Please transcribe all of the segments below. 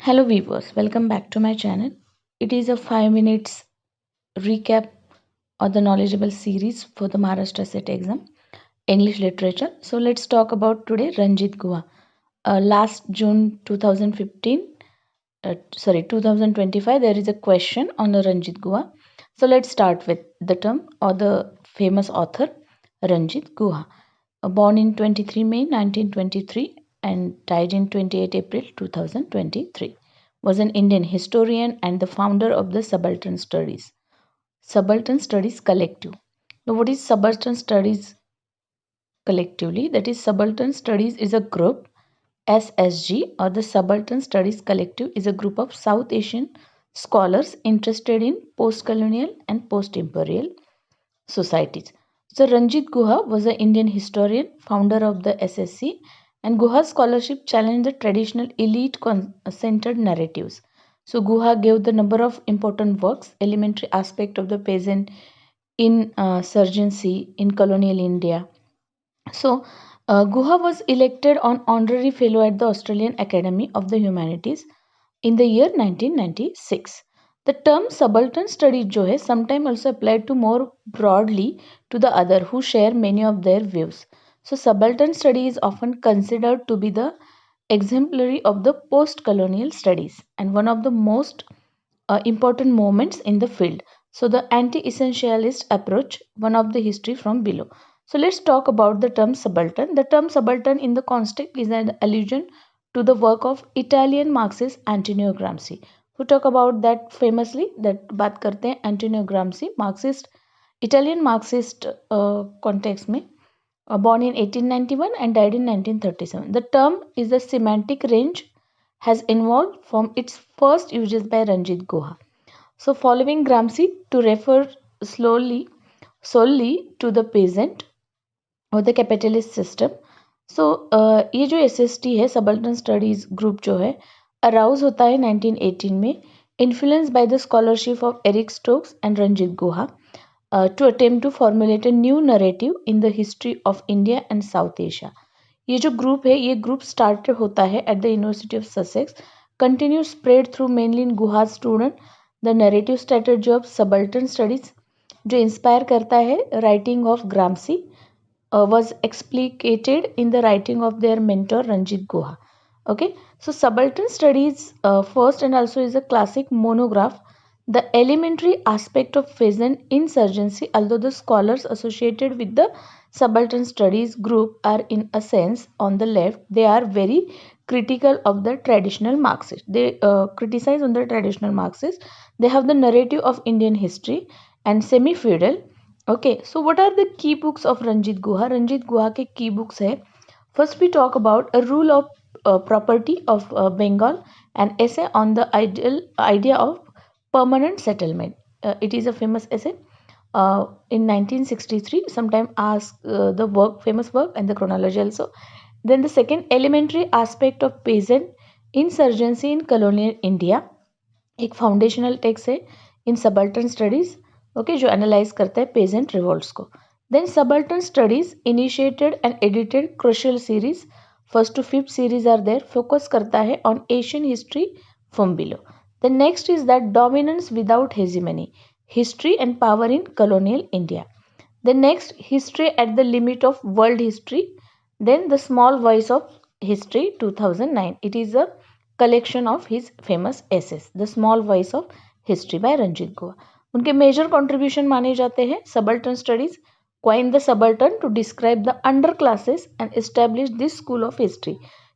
Hello viewers, welcome back to my channel. It is a 5 minutes recap of the knowledgeable series for the Maharashtra SET exam, English literature. So let's talk about today Ranjit Guha. Last June 2025, there is a question on the Ranjit Guha. So let's start with the term or the famous author Ranjit Guha. Born in 23 May 1923 and died in 28 April 2023, was an Indian historian and the founder of the Subaltern Studies Collective. Now, what is Subaltern Studies collectively? That is, Subaltern Studies is a group. SSG or the Subaltern Studies Collective is a group of South Asian scholars interested in post-colonial and post-imperial societies. So Ranjit Guha was an Indian historian, founder of the SSC, and Guha's scholarship challenged the traditional elite-centered narratives. So Guha gave the number of important works, elementary aspect of the peasant insurgency in colonial India. So Guha was elected on honorary fellow at the Australian Academy of the Humanities in the year 1996. The term subaltern studies जो है sometimes also applied to more broadly to the other who share many of their views. So subaltern study is often considered to be the exemplary of the post-colonial studies and one of the most important moments in the field. So the anti-essentialist approach, one of the history from below. So let's talk about the term subaltern. The term subaltern in the context is an allusion to the work of Italian Marxist Antonio Gramsci. Who talk about that famously? That बात करते हैं Antonio Gramsci, Marxist, Italian Marxist context में. Born in 1891 and died in 1937. The term is the semantic range has evolved from its first uses by Ranjit Guha. So following Gramsci to refer solely to the peasant और the capitalist system. सो ये जो SST है subaltern studies group जो है arouse होता है 1918 में influence by the scholarship of Eric Stokes and Ranjit Guha to attempt to formulate a new narrative in the history of India and South Asia. ये जो ग्रुप है ये ग्रुप स्टार्ट होता है at the university of Sussex, continue spread through mainly in Guha student the narrative strategy of subaltern studies जो inspire करता है writing of Gramsci was explicated in the writing of their mentor Ranjit Guha. Okay, so subaltern studies first and also is a classic monograph. The elementary aspect of peasant insurgency, although the scholars associated with the subaltern studies group are in a sense on the left, they are very critical of the traditional Marxists. They criticize on the traditional Marxists. They have the narrative of Indian history and semi-feudal. Okay, so what are the key books of Ranjit Guha? Ranjit Guha के key books है. First we talk about a rule of property of Bengal, an essay on the idea of permanent settlement. It is a famous essay in 1963. Sometime ask the work, famous work and the chronology also. Then the second elementary aspect of peasant insurgency in colonial India. एक foundational text है in subaltern studies. Okay, जो analyse करता है peasant revolts को. Then subaltern studies initiated and edited crucial series, first to fifth series are there, focus करता है on Asian history from below. The next is that dominance without hegemony, history and power in colonial India. The next history at the limit of world history. Then the small voice of history 2009. It is a collection of his famous essays, The Small Voice of History by Ranjit Guha. उनके major contribution माने जाते हैं subaltern studies, coined the subaltern to describe the underclasses and established this school of history,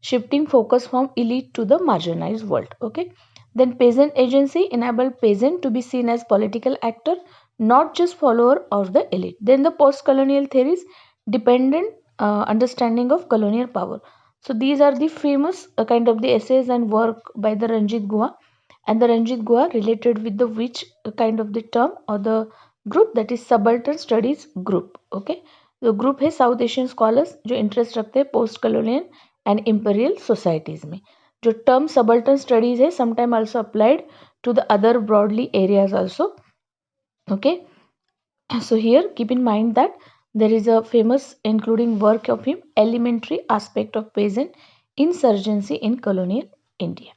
shifting focus from elite to the marginalized world. Okay, then peasant agency enabled peasant to be seen as political actor, not just follower of the elite. Then the post-colonial theories, dependent understanding of colonial power. So these are the famous kind of the essays and work by the Ranjit Guha, and the Ranjit Guha related with the which kind of the term or the group, that is subaltern studies group. Okay, the group है South Asian scholars जो interest रखते हैं post colonial and imperial societies में. जो term subaltern studies है sometime also applied to the other broadly areas also. Okay, so here keep in mind that there is a famous including work of him, elementary aspect of peasant insurgency in colonial India.